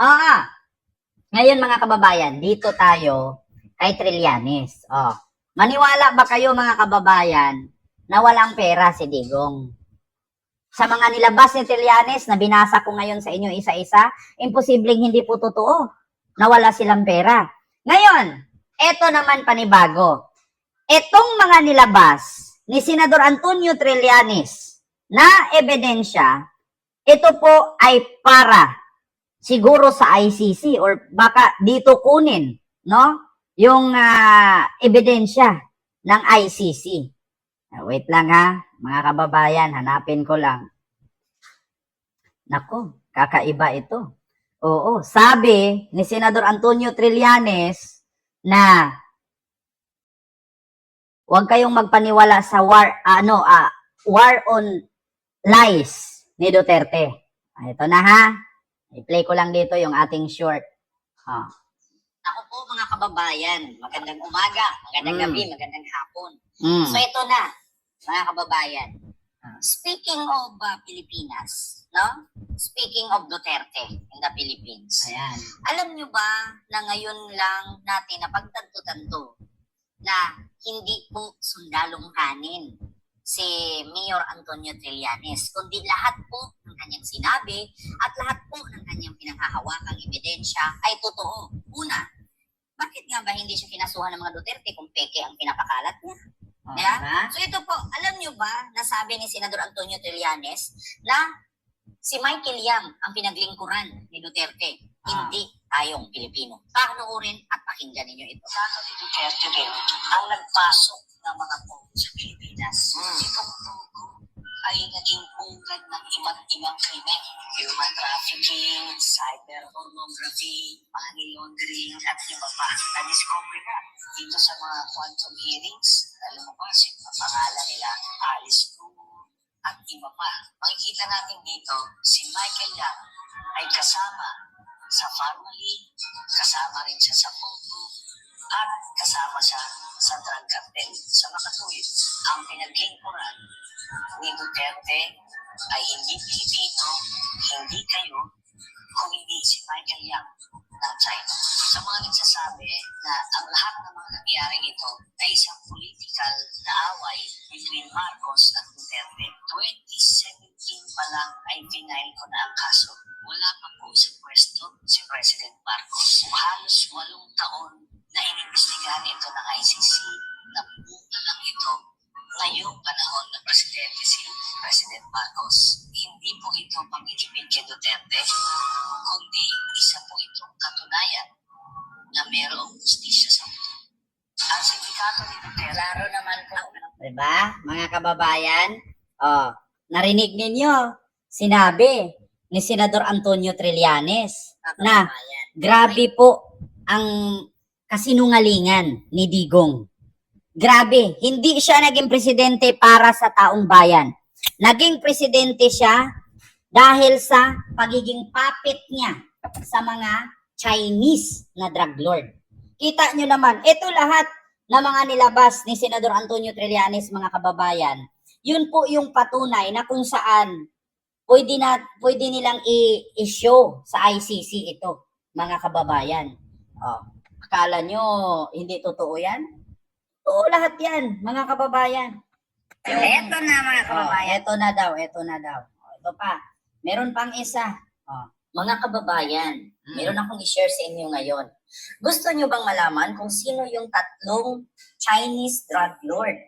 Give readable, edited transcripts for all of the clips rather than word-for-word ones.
Ah, ngayon mga kababayan, dito tayo kay Trillanes. Maniwala ba kayo mga kababayan na walang pera si Digong? Sa mga nilabas ni Trillanes na binasa ko ngayon sa inyo isa-isa, imposibleng hindi po totoo na wala silang pera. Ngayon, eto naman panibago. Etong mga nilabas ni Senador Antonio Trillanes na ebidensya, ito po ay para siguro sa ICC or baka dito kunin, no? Yung ebidensya ng ICC. Wait lang ha, mga kababayan, hanapin ko lang. Nako, kakaiba ito. Oo, sabi ni Senador Antonio Trillanes na huwag kayong magpaniwala sa war on lies ni Duterte. Ito na ha. I-play ko lang dito yung ating short. Ako po mga kababayan, magandang umaga, magandang gabi, magandang hapon. So ito na, mga kababayan. Speaking of Pilipinas, no? Speaking of Duterte in the Philippines. Ayan. Alam nyo ba na ngayon lang natin napagtanto-tanto na hindi po sundalong kanin si Mayor Antonio Trillanes, kundi lahat po ng kanyang sinabi at lahat po ng kanyang pinanghahawakang ebidensya ay totoo. Una, bakit nga ba hindi siya kinasuhan ng mga Duterte kung peke ang pinapakalat niya? Yeah? So ito po, alam nyo ba na sabi ni Senador Antonio Trillanes na si Michael Yam ang pinaglingkuran ni Duterte, hindi tayong Pilipino. Panuorin at pakinggan ninyo ito. Sana ni Duterte rin ang nagpasok ng mga pogo sa Pilipinas. Itong pogo ay naging ugat ng iba't ibang krimen. Human trafficking, cyber pornography, money laundering, at iba pa. Na-discover na dito sa mga quantum hearings. Alam mo ba, ang pangalan nila, Alice Gu, at iba pa. Makikita natin dito, si Michael Yam ay kasama sa family, kasama rin siya sa pogo, at kasama siya sa drug cartel. Sa makatuwid, ang pinaglingkuran ni Duterte ay hindi Pilipino, hindi kayo, kung hindi si Michael Yam ng China. Sa mga nagsasabi na ang lahat ng mga nangyaring ito ay isang political na away between Marcos at Duterte. 2017 pa lang ay final ko na ang kaso. Wala pa po sa pwesto si President Marcos. Halos 8 taon na inimbestigahan ito ng ICC. Napunta lang ito ngayong panahon ng Presidente si President Marcos. Hindi po ito pangilipid kay Duterte, kundi isa po itong katunayan na mayroong justisya sa mundo. Ang sindikato ni Duterte, klaro naman po. Diba, mga kababayan? Narinig ninyo, sinabi ni Senador Antonio Trillanes na grabe po ang kasinungalingan ni Digong. Grabe, hindi siya naging presidente para sa taong bayan. Naging presidente siya dahil sa pagiging puppet niya sa mga Chinese na drug lord. Kita nyo naman, ito lahat na mga nilabas ni Senador Antonio Trillanes, mga kababayan, yun po yung patunay na kung saan pwede nilang i-show sa ICC ito, mga kababayan. Akala nyo hindi totoo yan? Oo, lahat yan, mga kababayan. Eto na, mga kababayan. Eto na daw. Ito pa. Meron pang isa. Mga kababayan, meron akong i-share sa inyo ngayon. Gusto nyo bang malaman kung sino yung 3 Chinese drug lord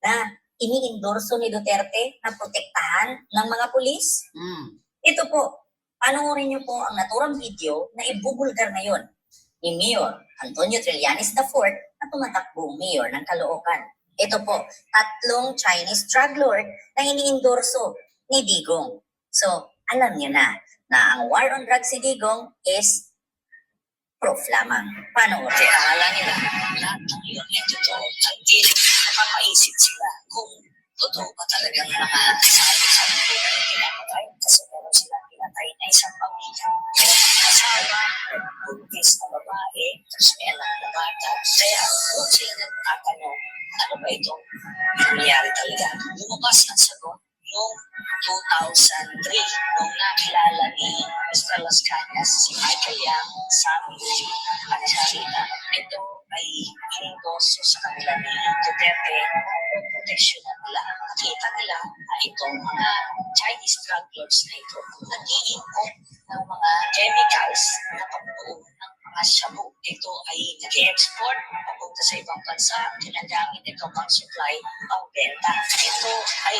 na ini-endorso ni Duterte na protektahan ng mga pulis? Ito po, panoorin nyo po ang naturang video na ibubulgar ngayon ni Mayor Antonio Trillanes IV na tumatakbong mayor ng Caloocan. Ito po, 3 Chinese drug lord na ini-endorso ni Digong. So, alam niyo na ang war on drugs si Digong is proof lamang. Panoorin. Kaya akala nila, lahat ng yun ay totoo. Hindi napapaisip sila kung totoo ba talagang mga sabi-sabi nila na pinapatay. Kasi meron silang pinatay na isang pamilya. Meron mga asawa, buntis na babae, tapos may anak na bata. Kaya kung sila nagtatanong, ano ba ito? Nangyari talaga. Lumabas ang sagot noong 2003, nung nakilala ni Mr. Las Cañas, si Michael Yang, Sammy G, at Charina. Ito ay inendorso sa kanila ni Duterte o proteksyonan nila. Nakita nila na itong mga Chinese drug lords na ito nag-iimport ng mga chemicals na pagbuo ng mga shabu. Ito ay nag-export papunta sa ibang bansa, ginagamit ito pang supply ang benta. Ito ay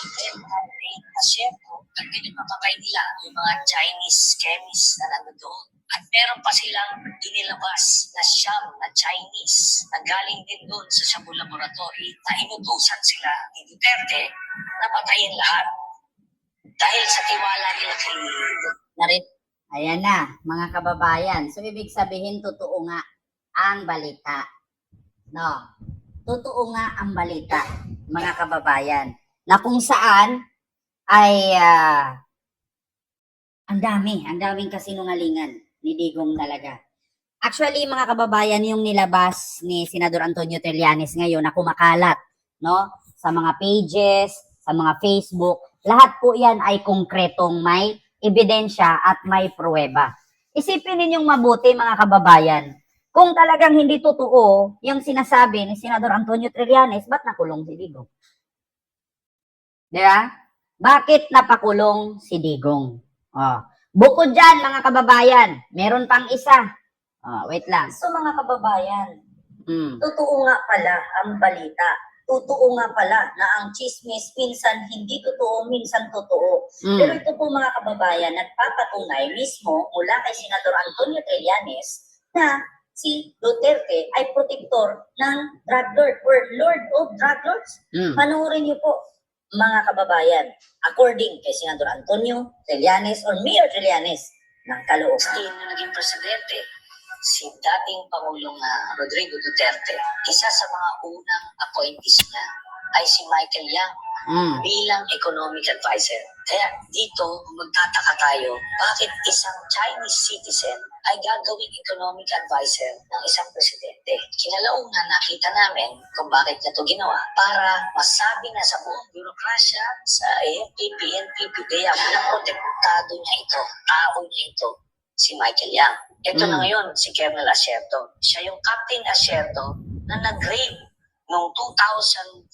benta rin kasi at pinapapakay nila yung mga Chinese chemists na nandun. At meron pa silang inilabas na siyam na Chinese na galing din doon sa Shabu Laboratory na inutusan sila ni Duterte na patayin lahat. Dahil sa tiwala nila kay Narit. Ayan na, mga kababayan. So, ibig sabihin, totoo nga ang balita. No? Totoo nga ang balita, mga kababayan. Na kung saan ay ang daming kasinungalingan ni Digong talaga. Actually, mga kababayan, yung nilabas ni Senador Antonio Trillanes ngayon na kumakalat, no? Sa mga pages, sa mga Facebook, lahat po yan ay konkretong may ebidensya at may pruweba. Isipin ninyong mabuti, mga kababayan, kung talagang hindi totoo yung sinasabi ni Senador Antonio Trillanes, ba't nakulong si Digong? Diba? Bakit napakulong si Digong? Oh. Bukod dyan, mga kababayan, meron pang isa. Wait lang. So mga kababayan, Mm. totoo nga pala ang balita. Totoo nga pala na ang chismis minsan hindi totoo, minsan totoo. Pero ito po mga kababayan, nagpapatunay mismo mula kay Senador Antonio Trillanes na si Duterte ay protektor ng drug lord or lord of drug lords. Panoorin niyo po mga kababayan, according kay Senador Antonio Trillanes or Mayor Trillanes ng Caloocan na naging presidente, si dating Pangulong Rodrigo Duterte, isa sa mga unang appointees niya ay si Michael Yang bilang economic advisor. Kaya dito, magtataka tayo, bakit isang Chinese citizen ay gagawing economic advisor ng isang presidente? Kinalaunan nakita namin kung bakit niya ito ginawa para masabi na sa buong burokrasya, sa AFP, PNP, PDEA, na protektado niya ito, tao niya ito, si Michael Yang. Ito na ngayon, si Colonel Asierto. Siya yung Captain Asierto na nag-raid noong 2004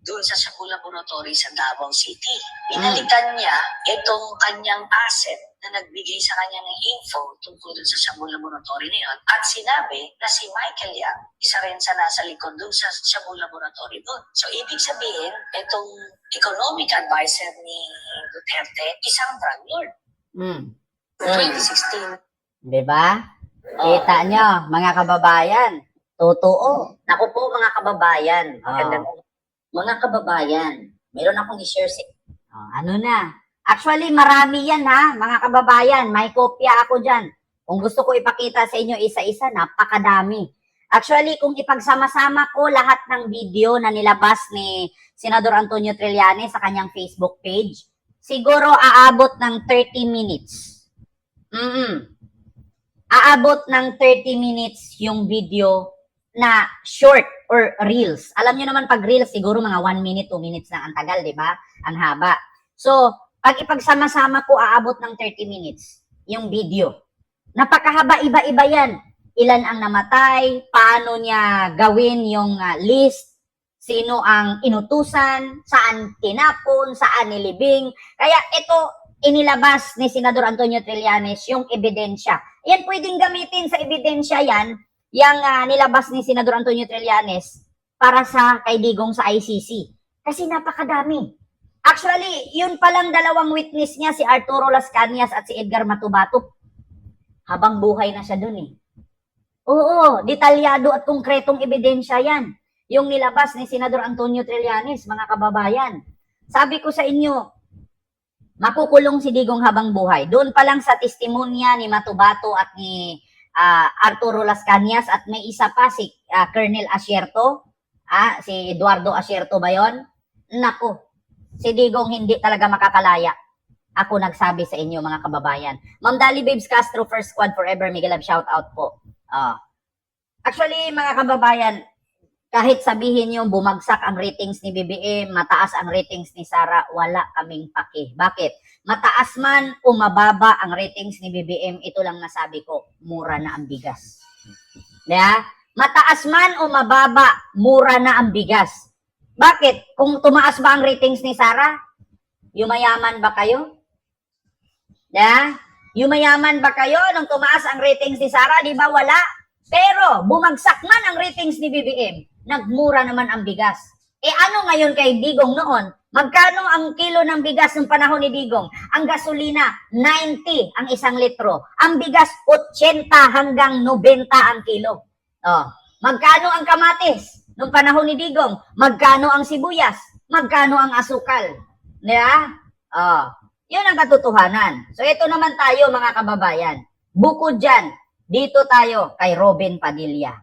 doon sa Shabu Laboratory sa Davao City. Pinalitan niya itong kanyang asset na nagbigay sa kanya ng info tungkol doon sa Shabu Laboratory na yun. At sinabi na si Michael Yang, isa rin sa nasa likod doon sa Shabu Laboratory doon. So, ibig sabihin, itong economic advisor ni Duterte, isang drug lord. 2016. Diba? Kita nyo, mga kababayan. Totoo. Naku po mga kababayan, Oh. mga kababayan, meron akong i-share sa Ano na? Actually, marami yan ha, mga kababayan. May kopya ako dyan. Kung gusto ko ipakita sa inyo isa-isa, napakadami. Actually, kung ipagsama-sama ko lahat ng video na nilabas ni Senador Antonio Trillanes sa kanyang Facebook page, siguro aabot ng 30 minutes. Aabot ng 30 minutes yung video na short or reels. Alam nyo naman pag reels, siguro mga 1 minute, 2 minutes na ang tagal, di ba? Ang haba. So, pag ipagsama-sama ko, aabot ng 30 minutes yung video. Napakahaba, iba-iba yan. Ilan ang namatay, paano niya gawin yung list, sino ang inutusan, saan tinapon, saan nilibing. Kaya ito, inilabas ni Senador Antonio Trillanes yung ebidensya. Yan pwedeng gamitin sa ebidensya yan, yung nilabas ni Senador Antonio Trillanes para sa kay Digong sa ICC. Kasi napakadami. Actually, yun palang dalawang witness niya, si Arturo Las Cañas at si Edgar Matubato, habang buhay na siya dun eh. Oo, detalyado at konkretong ebidensya yan. Yung nilabas ni Senador Antonio Trillanes, mga kababayan. Sabi ko sa inyo, makukulong si Digong habang buhay. Doon pa lang sa testimonya ni Matubato at ni Arturo Las Cañas at may isa pa si Colonel Asierto, si Eduardo Asierto ba yun? Naku, si Digong hindi talaga makakalaya. Ako nagsabi sa inyo mga kababayan. Ma'am Dali Babes Castro, First Squad Forever, Miguel Love, shout out po. Actually mga kababayan, Kahit sabihin nyo, bumagsak ang ratings ni BBM, mataas ang ratings ni Sara, wala kaming pake. Bakit? Mataas man o mababa ang ratings ni BBM, ito lang nasabi ko, mura na ang bigas. Yeah? Mataas man o mababa, mura na ang bigas. Bakit? Kung tumaas ba ang ratings ni Sara, yumayaman ba kayo? Yeah? Yumayaman ba kayo nung tumaas ang ratings ni Sara? Di ba wala? Pero bumagsak man ang ratings ni BBM, nagmura naman ang bigas. Ano ngayon kay Digong noon? Magkano ang kilo ng bigas ng panahon ni Digong? Ang gasolina, 90 ang 1 litro. Ang bigas, 80 hanggang 90 ang kilo. Oh. Magkano ang kamatis nung panahon ni Digong? Magkano ang sibuyas? Magkano ang asukal? Yeah? Oh. Yun ang katotohanan. So ito naman tayo mga kababayan. Bukod dyan, dito tayo kay Robin Padilla.